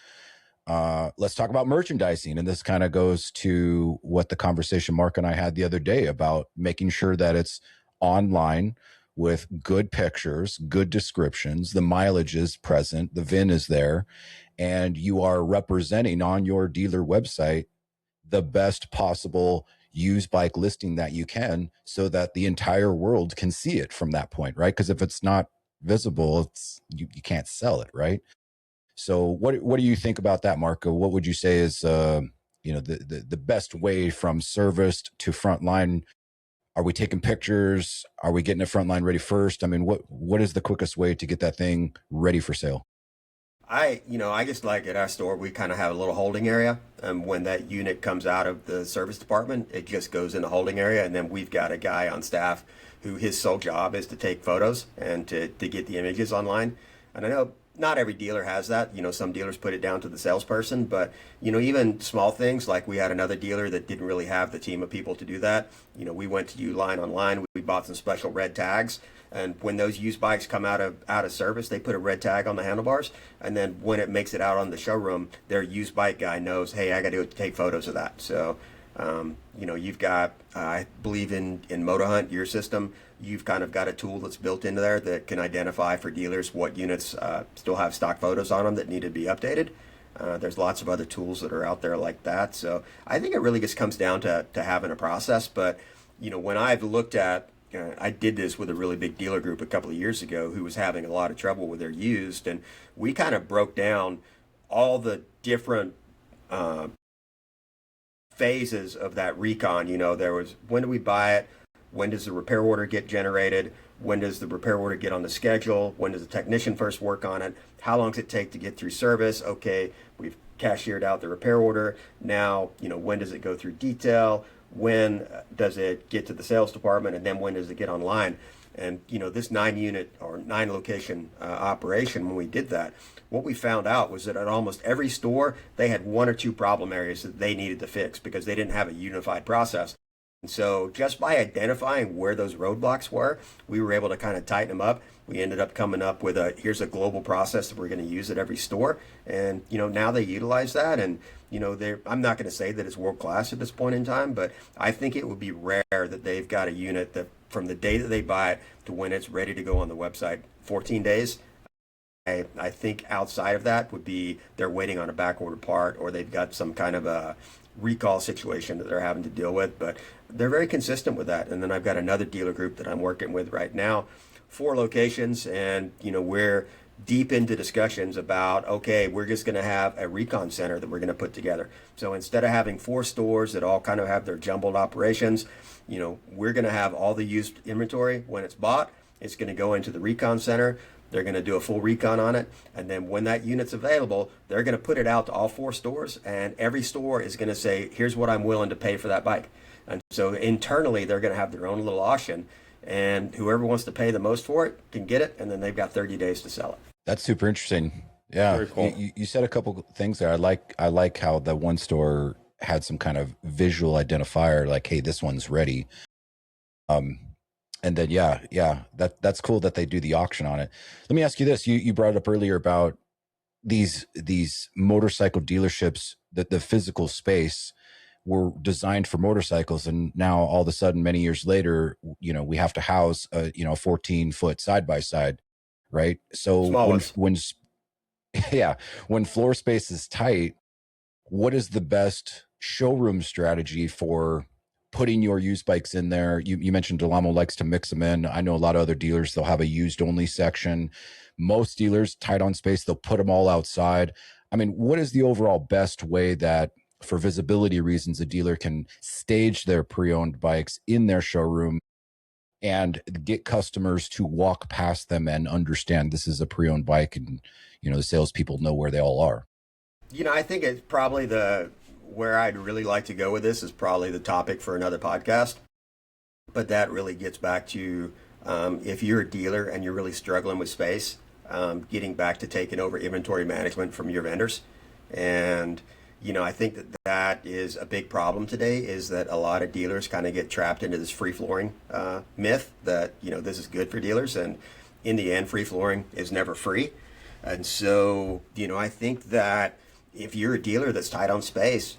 Let's talk about merchandising. And this kind of goes to what the conversation Mark and I had the other day about making sure that it's online with good pictures, good descriptions, the mileage is present, the VIN is there, and you are representing on your dealer website the best possible used bike listing that you can, so that the entire world can see it from that point, right? Because if it's not visible, you can't sell it, right? So what do you think about that, Marco? What would you say is the best way from serviced to frontline? Are we taking pictures? Are we getting the frontline ready first? I mean, what is the quickest way to get that thing ready for sale? I just like at our store, we kind of have a little holding area. And when that unit comes out of the service department, it just goes in the holding area. And then we've got a guy on staff who his sole job is to take photos and to get the images online. And I know not every dealer has that. Some dealers put it down to the salesperson, but, even small things like we had another dealer that didn't really have the team of people to do that. We went to Uline online. We bought some special red tags. And when those used bikes come out of service, they put a red tag on the handlebars. And then when it makes it out on the showroom, their used bike guy knows, hey, I got to take photos of that. So, you've got, I believe in MotoHunt, your system, you've kind of got a tool that's built into there that can identify for dealers what units still have stock photos on them that need to be updated. There's lots of other tools that are out there like that. So I think it really just comes down to having a process. But, when I've looked at, I did this with a really big dealer group a couple of years ago who was having a lot of trouble with their used. And we kind of broke down all the different phases of that recon. There was, when do we buy it? When does the repair order get generated? When does the repair order get on the schedule? When does the technician first work on it? How long does it take to get through service? Okay, we've cashiered out the repair order. Now, when does it go through detail? When does it get to the sales department? And then when does it get online? And, this 9-unit or 9-location operation, when we did that, what we found out was that at almost every store, they had 1 or 2 problem areas that they needed to fix because they didn't have a unified process. And so just by identifying where those roadblocks were, we were able to kind of tighten them up. We ended up coming up with here's a global process that we're going to use at every store. And, now they utilize that. And, I'm not going to say that it's world class at this point in time, but I think it would be rare that they've got a unit that from the day that they buy it to when it's ready to go on the website, 14 days. I think outside of that would be they're waiting on a back order part, or they've got some kind of a recall situation that they're having to deal with, but they're very consistent with that. And then I've got another dealer group that I'm working with right now, 4 locations, and we're deep into discussions about, okay, we're just going to have a recon center that we're going to put together. So instead of having 4 stores that all kind of have their jumbled operations, we're going to have all the used inventory when it's bought. It's going to go into the recon center. They're going to do a full recon on it. And then when that unit's available, they're going to put it out to all 4 stores. And every store is going to say, here's what I'm willing to pay for that bike. And so internally, they're going to have their own little auction. And whoever wants to pay the most for it can get it. And then they've got 30 days to sell it. That's super interesting. Yeah. Very cool. You said a couple things there. I like how the one store had some kind of visual identifier, like, hey, this one's ready. And then, that's cool that they do the auction on it. Let me ask you this. You brought it up earlier about these motorcycle dealerships, that the physical space were designed for motorcycles. And now all of a sudden, many years later, we have to house a 14-foot side-by-side, right? So when floor space is tight, what is the best showroom strategy for putting your used bikes in there? You mentioned Delamo likes to mix them in. I know a lot of other dealers, they'll have a used only section. Most dealers, tight on space, they'll put them all outside. I mean, what is the overall best way that, for visibility reasons, a dealer can stage their pre-owned bikes in their showroom and get customers to walk past them and understand this is a pre-owned bike, and the salespeople know where they all are? I think it's probably where I'd really like to go with this is probably the topic for another podcast. But that really gets back to if you're a dealer and you're really struggling with space, getting back to taking over inventory management from your vendors. And, I think that is a big problem today, is that a lot of dealers kind of get trapped into this free flooring myth that, this is good for dealers. And in the end, free flooring is never free. And so, I think that if you're a dealer that's tight on space,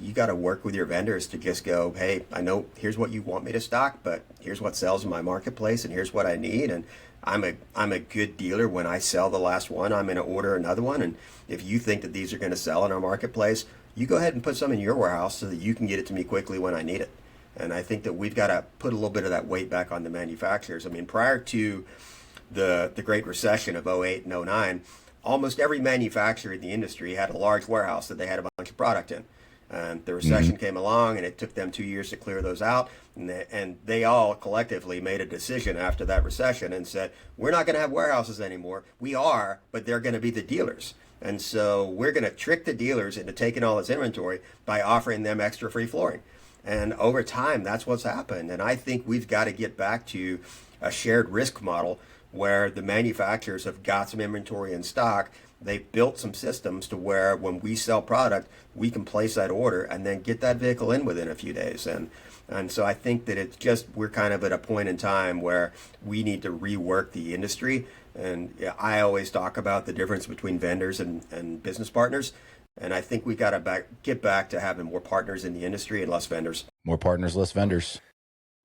you got to work with your vendors to just go, hey, I know here's what you want me to stock, but here's what sells in my marketplace, and here's what I need. And I'm a good dealer. When I sell the last one, I'm going to order another one. And if you think that these are going to sell in our marketplace, you go ahead and put some in your warehouse so that you can get it to me quickly when I need it. And I think that we've got to put a little bit of that weight back on the manufacturers. I mean, prior to the Great Recession of 08 and 09, almost every manufacturer in the industry had a large warehouse that they had a bunch of product in. And the recession came along, and it took them 2 years to clear those out. And they all collectively made a decision after that recession and said, we're not going to have warehouses anymore. We are, but they're going to be the dealers. And so we're going to trick the dealers into taking all this inventory by offering them extra free flooring. And over time, that's what's happened. And I think we've got to get back to a shared risk model where the manufacturers have got some inventory in stock. They've built some systems to where when we sell product, we can place that order and then get that vehicle in within a few days. And so I think that it's just, we're kind of at a point in time where we need to rework the industry. And I always talk about the difference between vendors and business partners. And I think we got to get back to having more partners in the industry and less vendors. More partners, less vendors.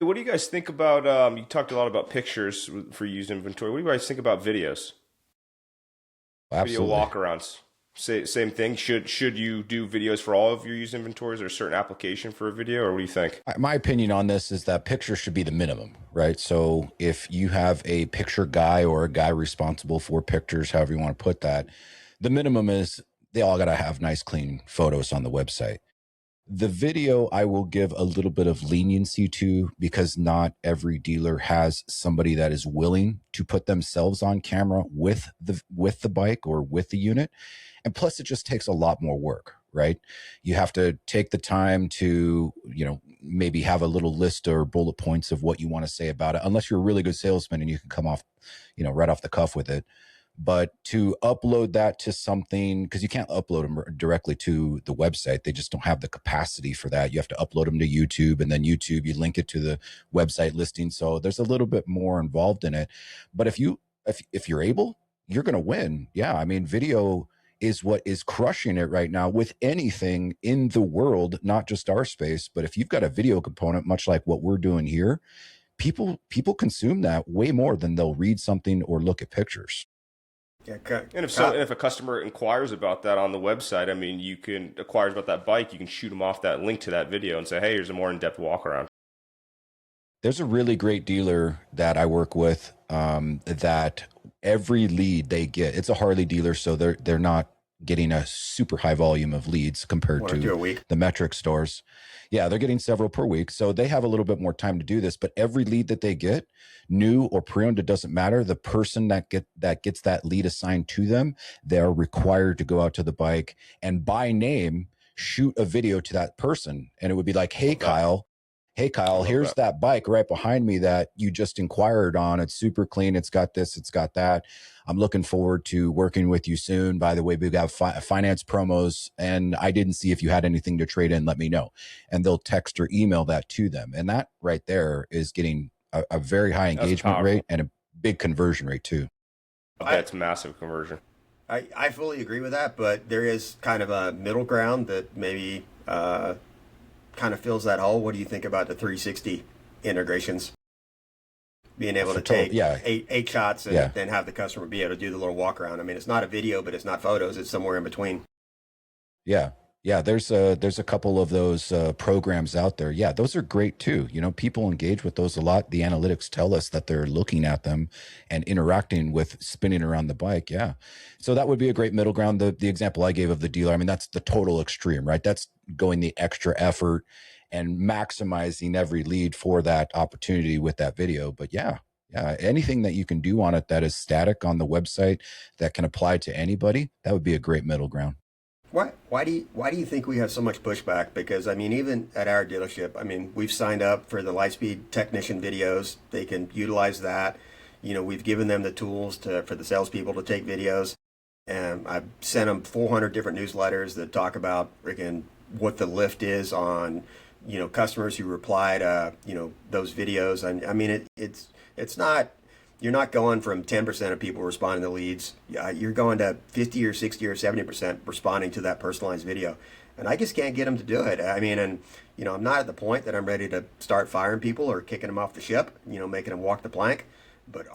What do you guys think about, you talked a lot about pictures for used inventory. What do you guys think about videos? Absolutely. Video walkarounds. Same thing. Should you do videos for all of your used inventories, or a certain application for a video, or what do you think? My opinion on this is that pictures should be the minimum, right? So if you have a picture guy or a guy responsible for pictures, however you want to put that, the minimum is they all got to have nice, clean photos on the website. The video I will give a little bit of leniency to, because not every dealer has somebody that is willing to put themselves on camera with the bike or with the unit. And plus, it just takes a lot more work, right? You have to take the time to, maybe have a little list or bullet points of what you want to say about it, unless you're a really good salesman and you can come off, right off the cuff with it. But to upload that to something, because you can't upload them directly to the website. They just don't have the capacity for that. You have to upload them to YouTube, and then YouTube, you link it to the website listing. So there's a little bit more involved in it. But if you're able, you're going to win. Yeah. I mean, video is what is crushing it right now with anything in the world, not just our space. But if you've got a video component, much like what we're doing here, people consume that way more than they'll read something or look at pictures. Yeah, And if a customer inquires about that on the website, I mean, you can inquires about that bike, you can shoot them off that link to that video and say, hey, here's a more in-depth walk around. There's a really great dealer that I work with, that every lead they get, it's a Harley dealer, so they're not getting a super high volume of leads compared to the metric stores. Yeah, they're getting several per week, so they have a little bit more time to do this. But every lead that they get, new or pre-owned, it doesn't matter. The person that gets that lead assigned to them, they're required to go out to the bike and by name shoot a video to that person, and it would be like, hey Kyle, here's that bike right behind me that you just inquired on. It's super clean. It's got this, it's got that. I'm looking forward to working with you soon. By the way, we got finance promos, and I didn't see if you had anything to trade in. Let me know. And they'll text or email that to them. And that right there is getting a very high engagement rate and a big conversion rate too. That's massive conversion. I fully agree with that, but there is kind of a middle ground that maybe kind of fills that hole. What do you think about the 360 integrations? Being able to take eight shots and then have the customer be able to do the little walk around. I mean, it's not a video, but it's not photos. It's somewhere in between. Yeah. There's a couple of those programs out there. Yeah, those are great too. You know, people engage with those a lot. The analytics tell us that they're looking at them and interacting with spinning around the bike. Yeah. So that would be a great middle ground. The example I gave of the dealer, I mean, that's the total extreme, right? That's going the extra effort and maximizing every lead for that opportunity with that video. But yeah, anything that you can do on it that is static on the website that can apply to anybody, that would be a great middle ground. Why do you think we have so much pushback? Because I mean, even at our dealership, I mean, we've signed up for the Lightspeed technician videos. They can utilize that. You know, we've given them the tools for the salespeople to take videos, and I've sent them 400 different newsletters that talk about freaking what the lift is on, you know, customers who reply to, you know, those videos. I mean, it's not. You're not going from 10% of people responding to leads. You're going to 50 or 60 or 70% responding to that personalized video. And I just can't get them to do it. I mean, and, you know, I'm not at the point that I'm ready to start firing people or kicking them off the ship, you know, making them walk the plank. But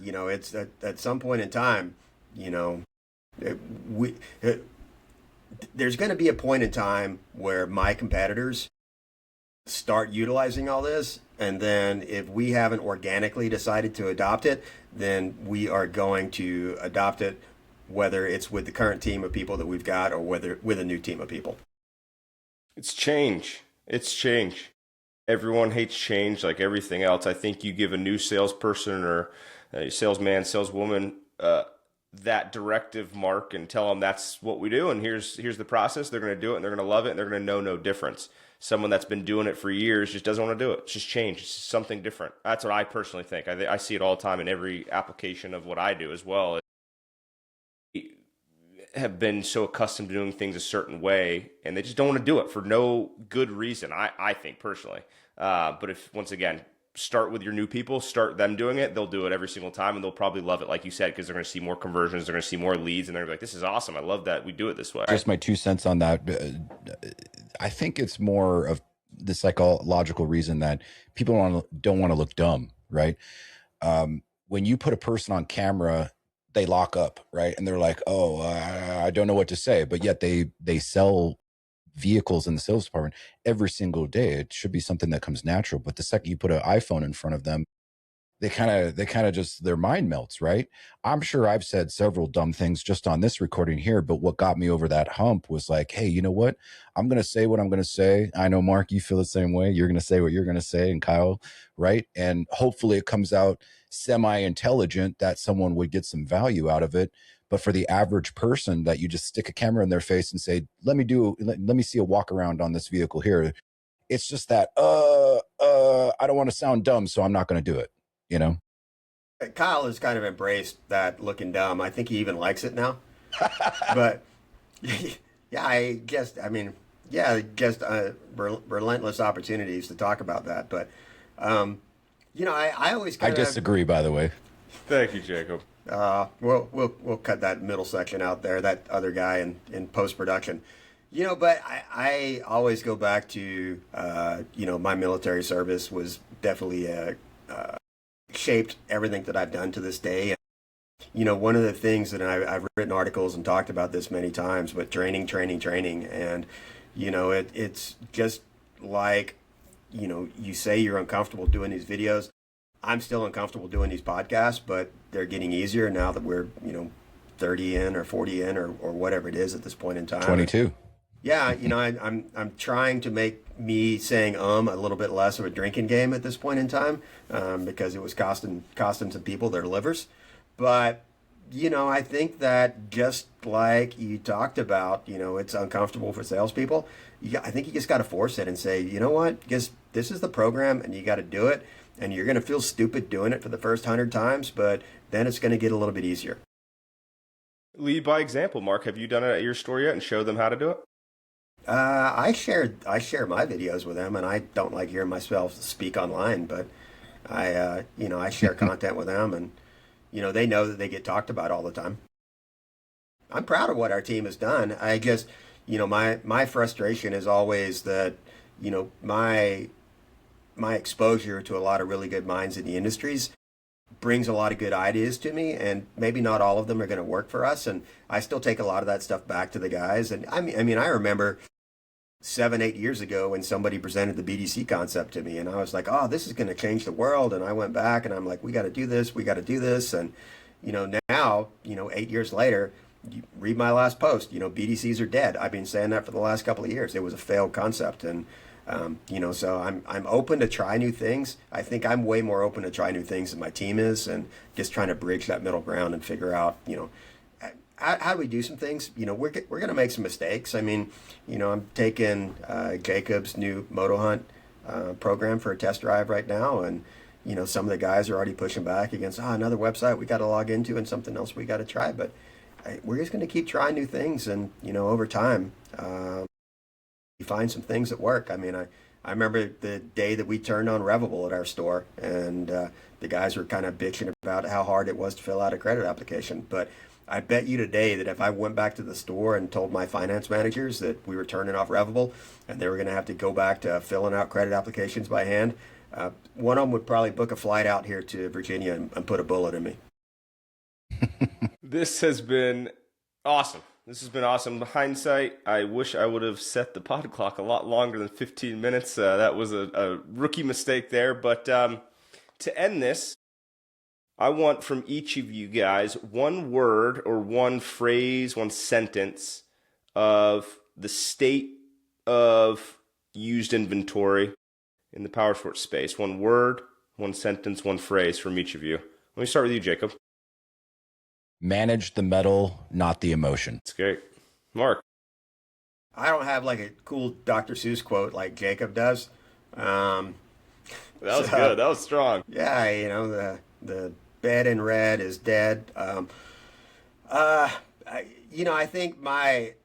you know, it's at some point in time, you know, there's going to be a point in time where my competitors start utilizing all this, and then if we haven't organically decided to adopt it, then we are going to adopt it, whether it's with the current team of people that we've got or whether with a new team of people. It's change. Everyone hates change, like everything else. I think you give a new salesperson or a salesman, saleswoman that directive, Mark, and tell them that's what we do, and here's the process. They're going to do it, and they're going to love it, and they're going to know no difference. Someone that's been doing it for years just doesn't want to do it. It's just change. It's just something different. That's what I personally think. I see it all the time in every application of what I do as well. Have been so accustomed to doing things a certain way, and they just don't want to do it for no good reason, I think personally. But if, once again, start with your new people, start them doing it, they'll do it every single time, and they'll probably love it, like you said, because they're going to see more conversions, they're going to see more leads, and they're like, this is awesome. I love that we do it this way. Just my 2 cents on that. I think it's more of the psychological reason that people don't want to look dumb, right? When you put a person on camera, they lock up, right? And they're like, oh, I don't know what to say. But yet they sell vehicles in the sales department every single day. It should be something that comes natural. But the second you put an iPhone in front of them, they kind of just, their mind melts, right? I'm sure I've said several dumb things just on this recording here, but what got me over that hump was like, hey, you know what? I'm going to say what I'm going to say. I know, Mark, you feel the same way. You're going to say what you're going to say, and Kyle, right? And hopefully it comes out semi-intelligent that someone would get some value out of it. But for the average person that you just stick a camera in their face and say, let me see a walk around on this vehicle here. It's just that, I don't want to sound dumb, so I'm not going to do it. You know, Kyle has kind of embraced that looking dumb. I think he even likes it now. But yeah, I guess relentless opportunities to talk about that. But you know, I always I disagree, by the way. Thank you, Jacob. We'll cut that middle section out there. That other guy in post production. You know, but I always go back to you know, my military service was definitely a shaped everything that I've done to this day. You know, one of the things that I've written articles and talked about this many times, but training. And, you know, it's just like, you know, you say you're uncomfortable doing these videos. I'm still uncomfortable doing these podcasts, but they're getting easier now that we're, you know, 30 in or 40 in or whatever it is at this point in time. 22. Yeah, you know, I'm trying to make me saying a little bit less of a drinking game at this point in time, because it was costing some people their livers. But, you know, I think that just like you talked about, you know, it's uncomfortable for salespeople. I think you just got to force it and say, you know what, because this is the program and you got to do it. And you're going to feel stupid doing it for the first 100 times, but then it's going to get a little bit easier. Lead by example, Mark. Have you done it at your store yet and showed them how to do it? I share my videos with them, and I don't like hearing myself speak online, but you know, I share content with them, and you know, they know that they get talked about all the time. I'm proud of what our team has done. I guess, you know, my frustration is always that, you know, my exposure to a lot of really good minds in the industries brings a lot of good ideas to me, and maybe not all of them are going to work for us. And I still take a lot of that stuff back to the guys. And I mean, I remember 7-8 years ago when somebody presented the BDC concept to me, and I was like, oh, this is going to change the world. And I went back and I'm like, we got to do this. And, you know, now, you know, 8 years later, you read my last post, you know, BDCs are dead. I've been saying that for the last couple of years. It was a failed concept. And, you know, so I'm open to try new things. I think I'm way more open to try new things than my team is, and just trying to bridge that middle ground and figure out, you know, how do we do some things? You know, we're going to make some mistakes. I mean, you know, I'm taking Jacob's new Moto Hunt program for a test drive right now, and you know, some of the guys are already pushing back against another website we got to log into and something else we got to try. But we're just going to keep trying new things, and you know, over time, you find some things that work. I mean, I remember the day that we turned on Revable at our store, and the guys were kind of bitching about how hard it was to fill out a credit application, but I bet you today that if I went back to the store and told my finance managers that we were turning off Revable and they were going to have to go back to filling out credit applications by hand, one of them would probably book a flight out here to Virginia and put a bullet in me. This has been awesome. This has been awesome. In hindsight, I wish I would have set the pod clock a lot longer than 15 minutes. That was a rookie mistake there. But to end this, I want from each of you guys one word or one phrase, one sentence of the state of used inventory in the powersports space. One word, one sentence, one phrase from each of you. Let me start with you, Jacob. Manage the metal, not the emotion. That's great. Mark. I don't have like a cool Dr. Seuss quote like Jacob does. That was good. That was strong. Yeah, you know, the bed in red is dead. You know, I think my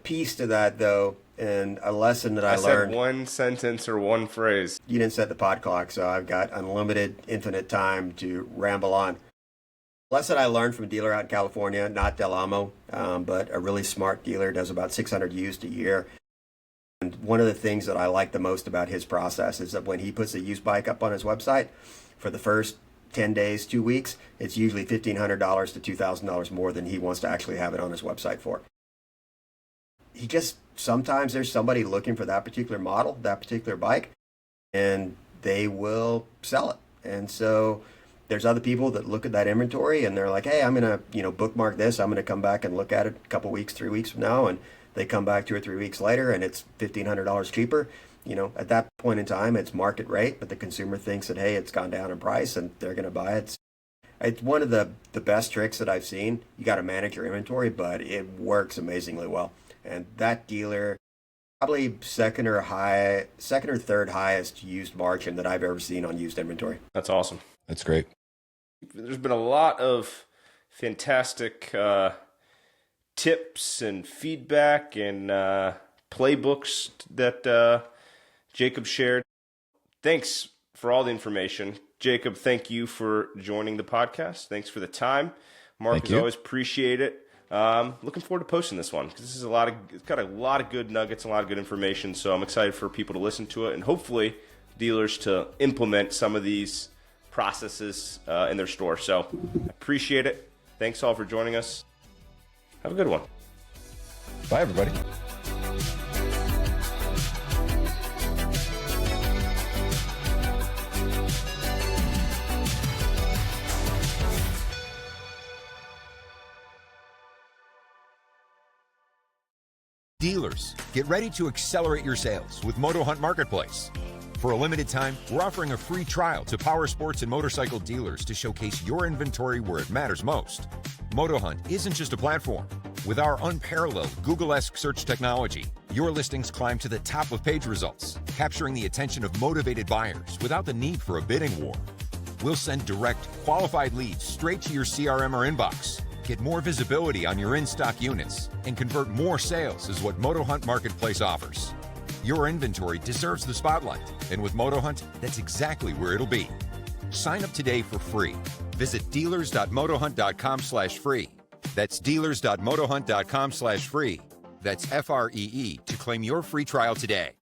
piece to that, though, and a lesson that I learned. Said one sentence or one phrase. You didn't set the pod clock, so I've got unlimited, infinite time to ramble on. Lesson I learned from a dealer out in California, not Del Amo, but a really smart dealer, does about 600 used a year. And one of the things that I like the most about his process is that when he puts a used bike up on his website, for the first 10 days, 2 weeks, it's usually $1,500 to $2,000 more than he wants to actually have it on his website for. He just, sometimes there's somebody looking for that particular model, that particular bike, and they will sell it. And so there's other people that look at that inventory and they're like, hey, I'm going to, bookmark this. I'm going to come back and look at it a couple weeks, 3 weeks from now. And they come back 2 or 3 weeks later and it's $1,500 cheaper. At that point in time, it's market rate, but the consumer thinks that, hey, it's gone down in price and they're going to buy it. It's one of the best tricks that I've seen. You got to manage your inventory, but it works amazingly well. And that dealer, probably second or third highest used margin that I've ever seen on used inventory. That's awesome. That's great. There's been a lot of fantastic tips and feedback and playbooks that Jacob shared. Thanks for all the information. Jacob, thank you for joining the podcast. Thanks for the time. Mark, as always, appreciate it. Looking forward to posting this one because this is it's got a lot of good nuggets, a lot of good information. So I'm excited for people to listen to it and hopefully dealers to implement some of these processes in their store. So appreciate it. Thanks all for joining us. Have a good one. Bye, everybody. Dealers, get ready to accelerate your sales with Moto Hunt Marketplace. For a limited time, we're offering a free trial to Powersports and motorcycle dealers to showcase your inventory where it matters most. Moto Hunt isn't just a platform. With our unparalleled Google-esque search technology, your listings climb to the top of page results, capturing the attention of motivated buyers without the need for a bidding war. We'll send direct, qualified leads straight to your CRM or inbox. Get more visibility on your in-stock units, and convert more sales is what Moto Hunt Marketplace offers. Your inventory deserves the spotlight, and with Moto Hunt, that's exactly where it'll be. Sign up today for free. Visit dealers.motohunt.com/free. That's dealers.motohunt.com/free. That's FREE to claim your free trial today.